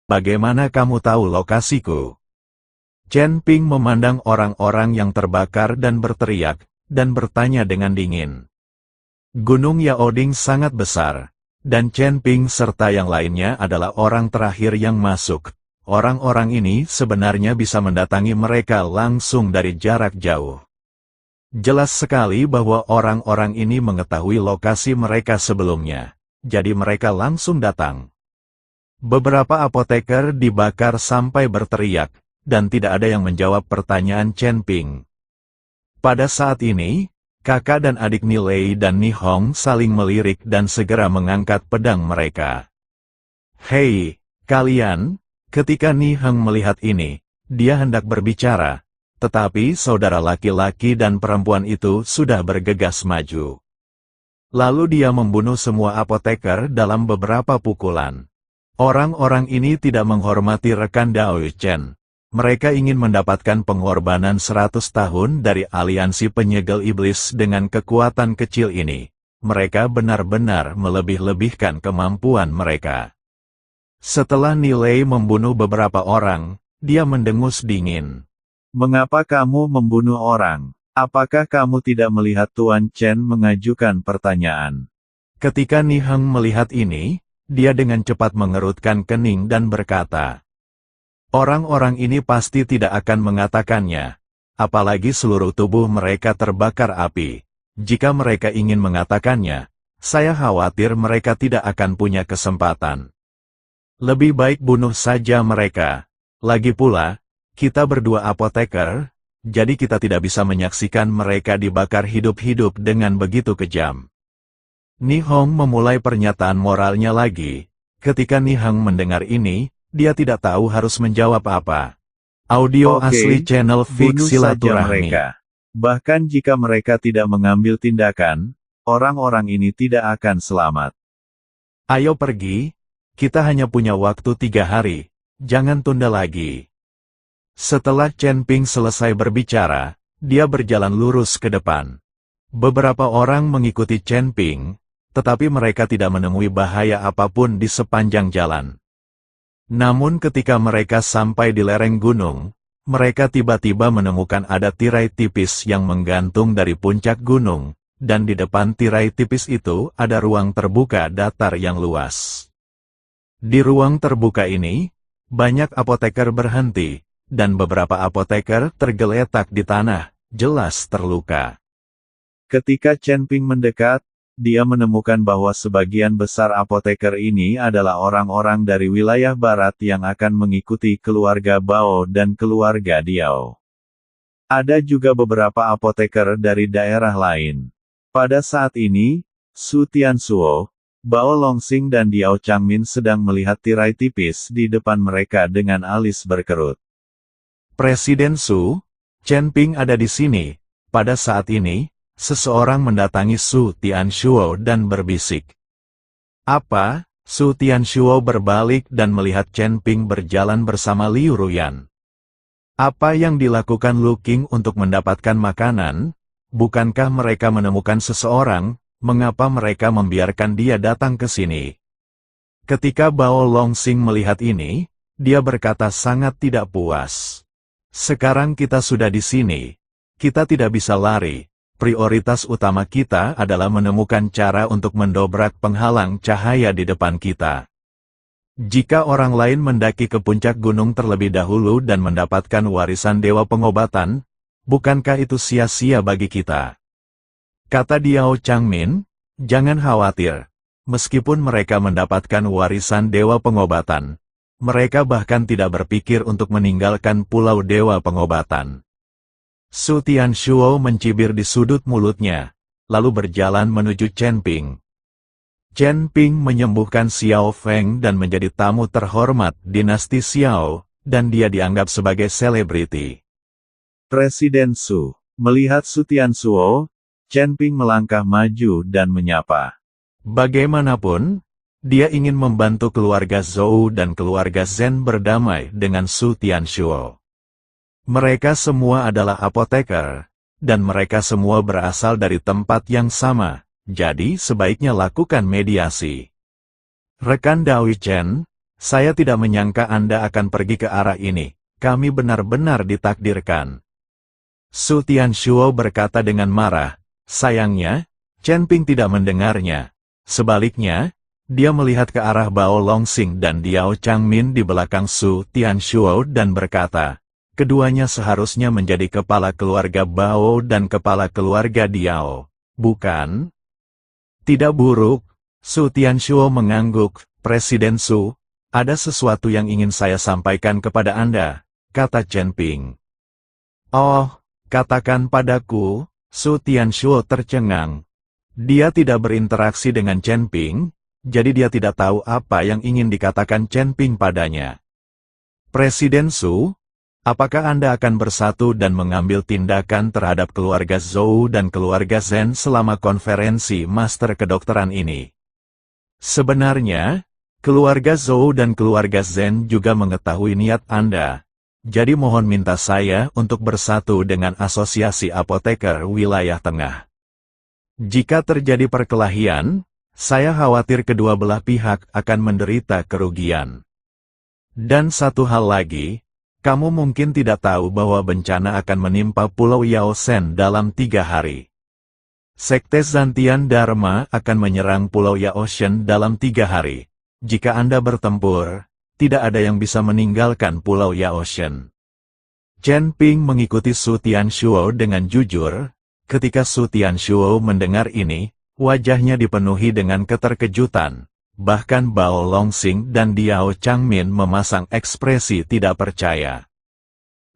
Bagaimana kamu tahu lokasiku? Chen Ping memandang orang-orang yang terbakar dan berteriak, dan bertanya dengan dingin. Gunung Yaoding sangat besar, dan Chen Ping serta yang lainnya adalah orang terakhir yang masuk. Orang-orang ini sebenarnya bisa mendatangi mereka langsung dari jarak jauh. Jelas sekali bahwa orang-orang ini mengetahui lokasi mereka sebelumnya, jadi mereka langsung datang. Beberapa apoteker dibakar sampai berteriak, dan tidak ada yang menjawab pertanyaan Chen Ping. Pada saat ini, kakak dan adik Ni Lei dan Ni Hong saling melirik dan segera mengangkat pedang mereka. Hei, kalian! Ketika Ni Hong melihat ini, dia hendak berbicara, tetapi saudara laki-laki dan perempuan itu sudah bergegas maju. Lalu dia membunuh semua apoteker dalam beberapa pukulan. Orang-orang ini tidak menghormati rekan Dao Chen. Mereka ingin mendapatkan pengorbanan 100 tahun dari aliansi penyegel iblis dengan kekuatan kecil ini. Mereka benar-benar melebih-lebihkan kemampuan mereka. Setelah Ni Lei membunuh beberapa orang, dia mendengus dingin. Mengapa kamu membunuh orang? Apakah kamu tidak melihat Tuan Chen mengajukan pertanyaan? Ketika Ni Hong melihat ini, dia dengan cepat mengerutkan kening dan berkata, orang-orang ini pasti tidak akan mengatakannya, apalagi seluruh tubuh mereka terbakar api. Jika mereka ingin mengatakannya, saya khawatir mereka tidak akan punya kesempatan. Lebih baik bunuh saja mereka. Lagi pula, kita berdua apoteker, jadi kita tidak bisa menyaksikan mereka dibakar hidup-hidup dengan begitu kejam. Ni Hong memulai pernyataan moralnya lagi. Ketika Ni Hong mendengar ini, dia tidak tahu harus menjawab apa. Audio asli channel Fix Silaturahmi. Bahkan jika mereka tidak mengambil tindakan, orang-orang ini tidak akan selamat. Ayo pergi, kita hanya punya waktu 3 hari, jangan tunda lagi. Setelah Chen Ping selesai berbicara, dia berjalan lurus ke depan. Beberapa orang mengikuti Chen Ping, tetapi mereka tidak menemui bahaya apapun di sepanjang jalan. Namun ketika mereka sampai di lereng gunung, mereka tiba-tiba menemukan ada tirai tipis yang menggantung dari puncak gunung, dan di depan tirai tipis itu ada ruang terbuka datar yang luas. Di ruang terbuka ini, banyak apoteker berhenti, dan beberapa apoteker tergeletak di tanah, jelas terluka. Ketika Chen Ping mendekat, dia menemukan bahwa sebagian besar apoteker ini adalah orang-orang dari wilayah barat yang akan mengikuti keluarga Bao dan keluarga Diao. Ada juga beberapa apoteker dari daerah lain. Pada saat ini, Su Tianzuo, Bao Longxing dan Diao Changmin sedang melihat tirai tipis di depan mereka dengan alis berkerut. Presiden Su, Chen Ping ada di sini. Pada saat ini, seseorang mendatangi Su Tianzuo dan berbisik. Apa? Su Tianzuo berbalik dan melihat Chen Ping berjalan bersama Liu Ruyan. Apa yang dilakukan Lu Qing untuk mendapatkan makanan? Bukankah mereka menemukan seseorang? Mengapa mereka membiarkan dia datang ke sini? Ketika Bao Longxing melihat ini, dia berkata sangat tidak puas. Sekarang kita sudah di sini. Kita tidak bisa lari. Prioritas utama kita adalah menemukan cara untuk mendobrak penghalang cahaya di depan kita. Jika orang lain mendaki ke puncak gunung terlebih dahulu dan mendapatkan warisan Dewa Pengobatan, bukankah itu sia-sia bagi kita? Kata Diao Changmin, jangan khawatir. Meskipun mereka mendapatkan warisan Dewa Pengobatan, mereka bahkan tidak berpikir untuk meninggalkan Pulau Dewa Pengobatan. Su Tianzuo mencibir di sudut mulutnya, lalu berjalan menuju Chen Ping. Chen Ping menyembuhkan Xiao Feng dan menjadi tamu terhormat dinasti Xiao, dan dia dianggap sebagai selebriti. Presiden Su melihat Su Tianzuo, Chen Ping melangkah maju dan menyapa. Bagaimanapun, dia ingin membantu keluarga Zhou dan keluarga Zhen berdamai dengan Su Tianzuo. Mereka semua adalah apoteker, dan mereka semua berasal dari tempat yang sama, jadi sebaiknya lakukan mediasi. Rekan Dao Chen, Saya tidak menyangka Anda akan pergi ke arah ini. Kami benar-benar ditakdirkan. Su Tianshuo berkata dengan marah. Sayangnya, Chen Ping tidak mendengarnya. Sebaliknya, dia melihat ke arah Bao Longxing dan Diao Changmin di belakang Su Tianshuo dan berkata, keduanya seharusnya menjadi kepala keluarga Bao dan kepala keluarga Diao, bukan? Tidak buruk, Su Tianshuo mengangguk. Presiden Su, ada sesuatu yang ingin saya sampaikan kepada Anda, kata Chen Ping. Oh, katakan padaku, Su Tianshuo tercengang. Dia tidak berinteraksi dengan Chen Ping, jadi dia tidak tahu apa yang ingin dikatakan Chen Ping padanya. Presiden Su, apakah Anda akan bersatu dan mengambil tindakan terhadap keluarga Zhou dan keluarga Zhen selama konferensi master kedokteran ini? Sebenarnya, keluarga Zhou dan keluarga Zhen juga mengetahui niat Anda. Jadi mohon minta saya untuk bersatu dengan Asosiasi Apoteker Wilayah Tengah. Jika terjadi perkelahian, saya khawatir kedua belah pihak akan menderita kerugian. Dan satu hal lagi, kamu mungkin tidak tahu bahwa bencana akan menimpa Pulau Yao Shen dalam 3 hari. Sekte Zantian Dharma akan menyerang Pulau Yao Shen dalam 3 hari. Jika Anda bertempur, tidak ada yang bisa meninggalkan Pulau Yao Shen. Chen Ping mengikuti Su Tianshuo dengan jujur. Ketika Su Tianshuo mendengar ini, wajahnya dipenuhi dengan keterkejutan. Bahkan Bao Longxing dan Diao Changmin memasang ekspresi tidak percaya.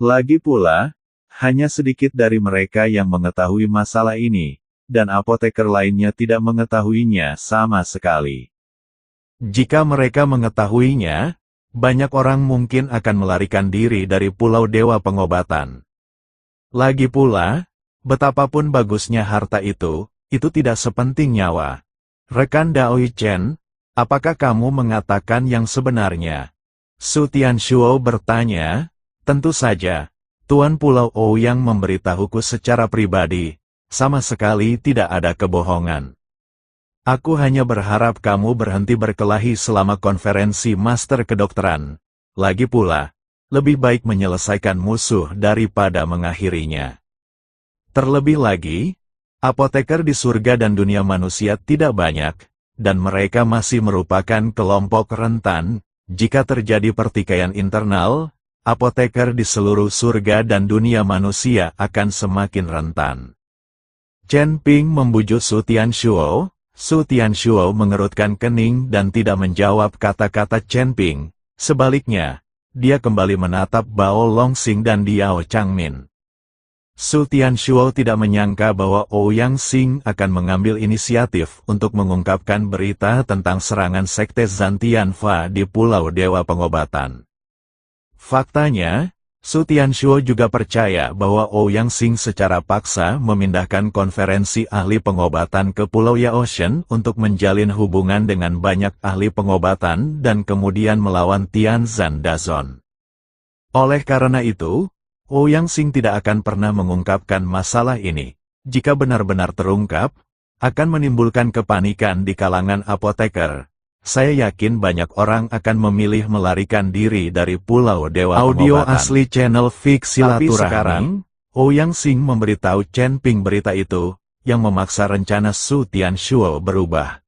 Lagi pula, hanya sedikit dari mereka yang mengetahui masalah ini, dan apoteker lainnya tidak mengetahuinya sama sekali. Jika mereka mengetahuinya, banyak orang mungkin akan melarikan diri dari Pulau Dewa Pengobatan. Lagi pula, betapapun bagusnya harta itu tidak sepenting nyawa. Rekan Daoi Chen, apakah kamu mengatakan yang sebenarnya? Su Tianshuo bertanya. Tentu saja, Tuan Pulau Ouyang memberitahuku secara pribadi, sama sekali tidak ada kebohongan. Aku hanya berharap kamu berhenti berkelahi selama konferensi master kedokteran. Lagi pula, lebih baik menyelesaikan musuh daripada mengakhirinya. Terlebih lagi, apoteker di surga dan dunia manusia tidak banyak, dan mereka masih merupakan kelompok rentan. Jika terjadi pertikaian internal, apoteker di seluruh surga dan dunia manusia akan semakin rentan. Chen Ping membujuk Su Tianshuo. Su Tianshuo mengerutkan kening dan tidak menjawab kata-kata Chen Ping. Sebaliknya, dia kembali menatap Bao Longxing dan Diao Changmin. Su Tianshuo tidak menyangka bahwa Ouyang Xing akan mengambil inisiatif untuk mengungkapkan berita tentang serangan Sekte Zantian Fa di Pulau Dewa Pengobatan. Faktanya, Su Tianshuo juga percaya bahwa Ouyang Xing secara paksa memindahkan konferensi ahli pengobatan ke Pulau Yao Shen untuk menjalin hubungan dengan banyak ahli pengobatan dan kemudian melawan Tianzan Dazon. Oleh karena itu, Ouyang Xing tidak akan pernah mengungkapkan masalah ini. Jika benar-benar terungkap, akan menimbulkan kepanikan di kalangan apoteker. Saya yakin banyak orang akan memilih melarikan diri dari Pulau Dewa Audio Pengobatan. asli channel Fix Tapi Silaturahmi. sekarang, Ouyang Xing memberitahu Chen Ping berita itu, yang memaksa rencana Su Tianshuo berubah.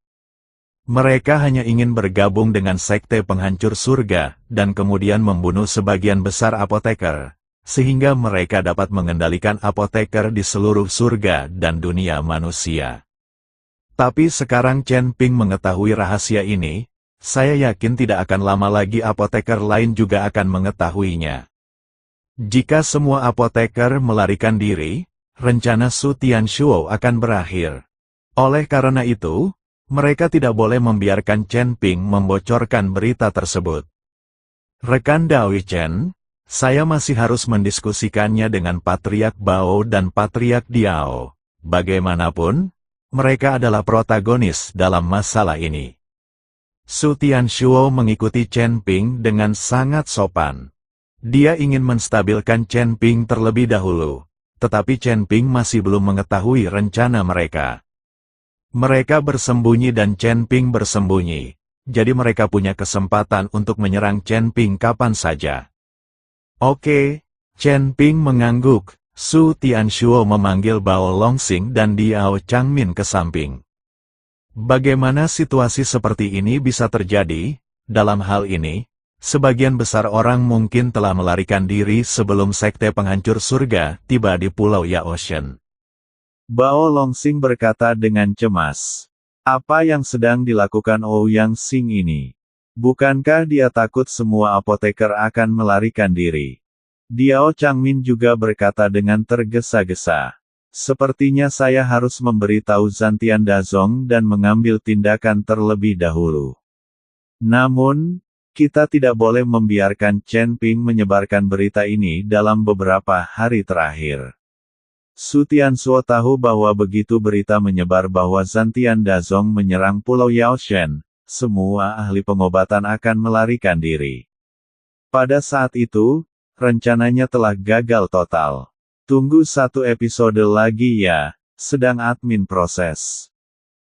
Mereka hanya ingin bergabung dengan sekte penghancur surga, dan kemudian membunuh sebagian besar apoteker, sehingga mereka dapat mengendalikan apoteker di seluruh surga dan dunia manusia. Tapi sekarang Chen Ping mengetahui rahasia ini, saya yakin tidak akan lama lagi apoteker lain juga akan mengetahuinya. Jika semua apoteker melarikan diri, rencana Su Tianshuo akan berakhir. Oleh karena itu, mereka tidak boleh membiarkan Chen Ping membocorkan berita tersebut. Rekan Daoi Chen, saya masih harus mendiskusikannya dengan Patriark Bao dan Patriark Diao. Bagaimanapun, mereka adalah protagonis dalam masalah ini. Su Tianshuo mengikuti Chen Ping dengan sangat sopan. Dia ingin menstabilkan Chen Ping terlebih dahulu, tetapi Chen Ping masih belum mengetahui rencana mereka. Mereka bersembunyi dan Chen Ping bersembunyi. jadi mereka punya kesempatan untuk menyerang Chen Ping kapan saja. Oke, Chen Ping mengangguk. Su Tianshuo memanggil Bao Longsing dan Diao Changmin ke samping. Bagaimana situasi seperti ini bisa terjadi? Dalam hal ini, sebagian besar orang mungkin telah melarikan diri sebelum sekte penghancur surga tiba di Pulau Yaoshen. Bao Longsing berkata dengan cemas. Apa yang sedang dilakukan Ouyang Xing ini? Bukankah dia takut semua apoteker akan melarikan diri? Diao Changmin juga berkata dengan tergesa-gesa. Sepertinya saya harus memberitahu Zantian Dazong dan mengambil tindakan terlebih dahulu. Namun, kita tidak boleh membiarkan Chen Ping menyebarkan berita ini dalam beberapa hari terakhir. Su Tianshuo tahu bahwa begitu berita menyebar bahwa Zantian Dazong menyerang Pulau Yaoshen, semua ahli pengobatan akan melarikan diri. Pada saat itu, rencananya telah gagal total. Tunggu satu episode lagi ya, sedang admin proses.